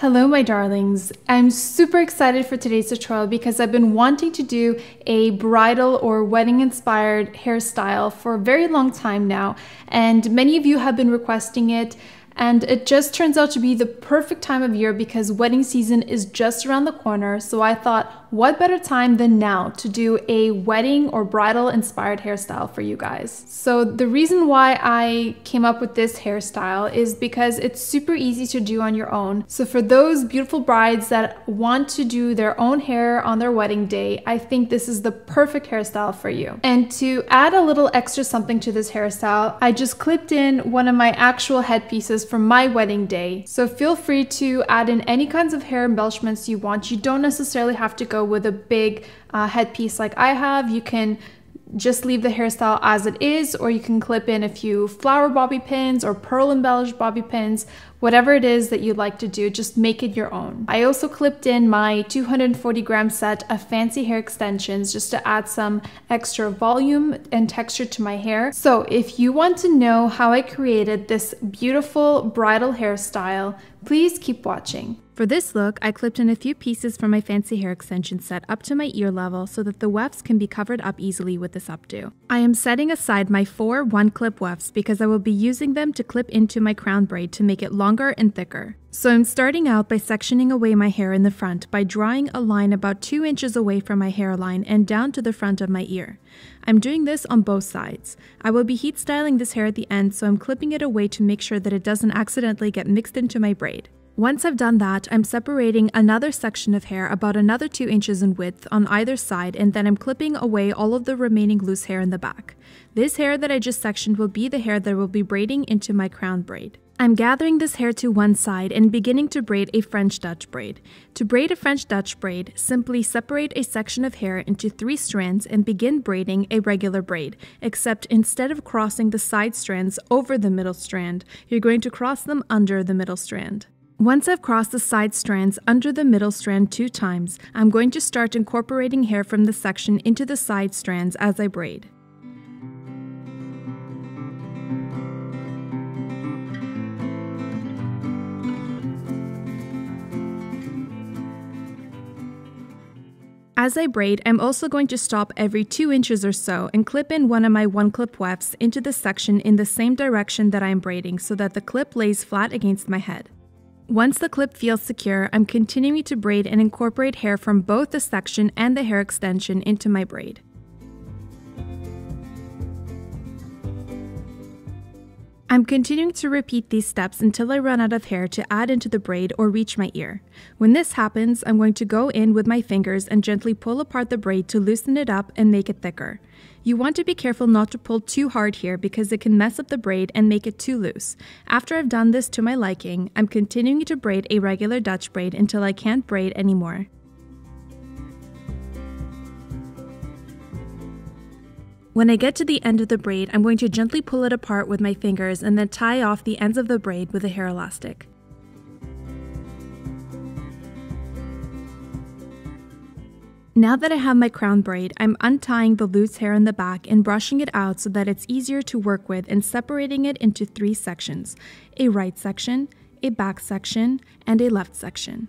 Hello my darlings, I'm super excited for today's tutorial because I've been wanting to do a bridal or wedding inspired hairstyle for a very long time now, and many of you have been requesting it, and it just turns out to be the perfect time of year because wedding season is just around the corner. So I thought, what better time than now to do a wedding or bridal inspired hairstyle for you guys. So the reason why I came up with this hairstyle is because it's super easy to do on your own. So for those beautiful brides that want to do their own hair on their wedding day, I think this is the perfect hairstyle for you. And to add a little extra something to this hairstyle, I just clipped in one of my actual headpieces from my wedding day. So feel free to add in any kinds of hair embellishments you want. You don't necessarily have to go with a big headpiece like I have. You can just leave the hairstyle as it is, or you can clip in a few flower bobby pins or pearl embellished bobby pins, whatever it is that you'd like to do, just make it your own. I also clipped in my 240-gram set of fancy hair extensions just to add some extra volume and texture to my hair. So if you want to know how I created this beautiful bridal hairstyle, please keep watching. For this look, I clipped in a few pieces from my fancy hair extension set up to my ear level so that the wefts can be covered up easily with this updo. I am setting aside my 4 1-clip wefts because I will be using them to clip into my crown braid to make it longer and thicker. So I'm starting out by sectioning away my hair in the front by drawing a line about 2 inches away from my hairline and down to the front of my ear. I'm doing this on both sides. I will be heat styling this hair at the end, so I'm clipping it away to make sure that it doesn't accidentally get mixed into my braid. Once I've done that, I'm separating another section of hair about another 2 inches in width on either side, and then I'm clipping away all of the remaining loose hair in the back. This hair that I just sectioned will be the hair that I will be braiding into my crown braid. I'm gathering this hair to one side and beginning to braid a French Dutch braid. To braid a French Dutch braid, simply separate a section of hair into 3 strands and begin braiding a regular braid, except instead of crossing the side strands over the middle strand, you're going to cross them under the middle strand. Once I've crossed the side strands under the middle strand 2 times, I'm going to start incorporating hair from the section into the side strands as I braid. As I braid, I'm also going to stop every 2 inches or so and clip in one of my 1-clip wefts into the section in the same direction that I'm braiding so that the clip lays flat against my head. Once the clip feels secure, I'm continuing to braid and incorporate hair from both the section and the hair extension into my braid. I'm continuing to repeat these steps until I run out of hair to add into the braid or reach my ear. When this happens, I'm going to go in with my fingers and gently pull apart the braid to loosen it up and make it thicker. You want to be careful not to pull too hard here because it can mess up the braid and make it too loose. After I've done this to my liking, I'm continuing to braid a regular Dutch braid until I can't braid anymore. When I get to the end of the braid, I'm going to gently pull it apart with my fingers and then tie off the ends of the braid with a hair elastic. Now that I have my crown braid, I'm untying the loose hair in the back and brushing it out so that it's easier to work with and separating it into 3 sections: a right section, a back section, and a left section.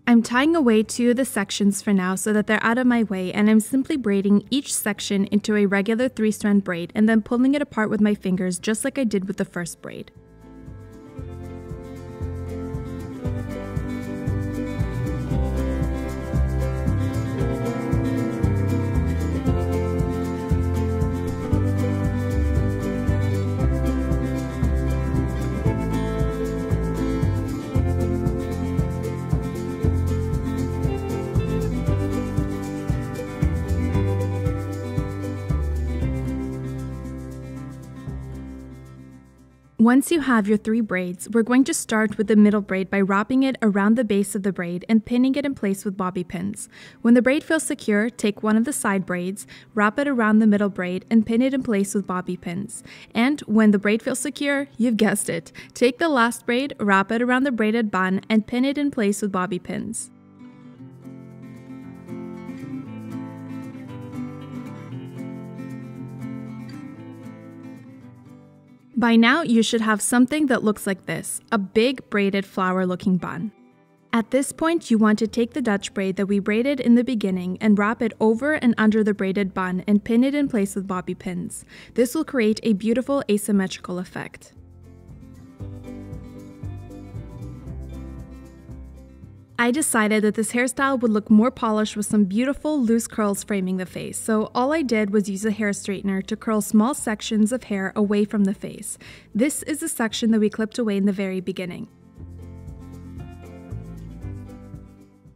I'm tying away 2 of the sections for now so that they're out of my way, and I'm simply braiding each section into a regular 3-strand braid and then pulling it apart with my fingers just like I did with the first braid. Once you have your 3 braids, we're going to start with the middle braid by wrapping it around the base of the braid and pinning it in place with bobby pins. When the braid feels secure, take one of the side braids, wrap it around the middle braid, and pin it in place with bobby pins. And when the braid feels secure, you've guessed it, take the last braid, wrap it around the braided bun, and pin it in place with bobby pins. By now, you should have something that looks like this, a big braided flower-looking bun. At this point, you want to take the Dutch braid that we braided in the beginning and wrap it over and under the braided bun and pin it in place with bobby pins. This will create a beautiful asymmetrical effect. I decided that this hairstyle would look more polished with some beautiful loose curls framing the face, so all I did was use a hair straightener to curl small sections of hair away from the face. This is the section that we clipped away in the very beginning.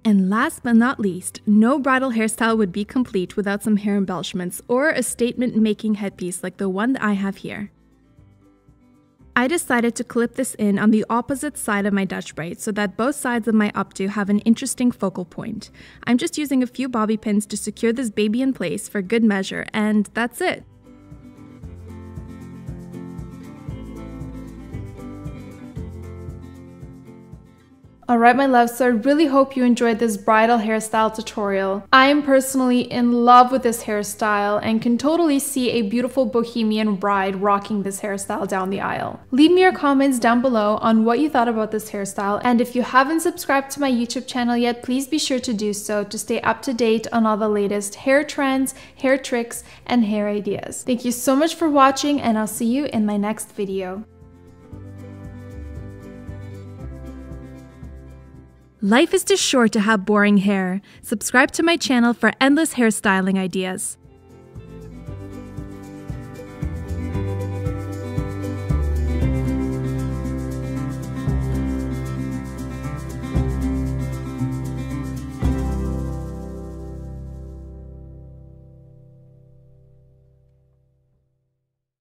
And last but not least, no bridal hairstyle would be complete without some hair embellishments or a statement-making headpiece like the one that I have here. I decided to clip this in on the opposite side of my Dutch braid so that both sides of my updo have an interesting focal point. I'm just using a few bobby pins to secure this baby in place for good measure, and that's it. Alright my loves, so I really hope you enjoyed this bridal hairstyle tutorial. I am personally in love with this hairstyle and can totally see a beautiful bohemian bride rocking this hairstyle down the aisle. Leave me your comments down below on what you thought about this hairstyle, and if you haven't subscribed to my YouTube channel yet, please be sure to do so to stay up to date on all the latest hair trends, hair tricks, and hair ideas. Thank you so much for watching, and I'll see you in my next video. Life is too short to have boring hair. Subscribe to my channel for endless hairstyling ideas.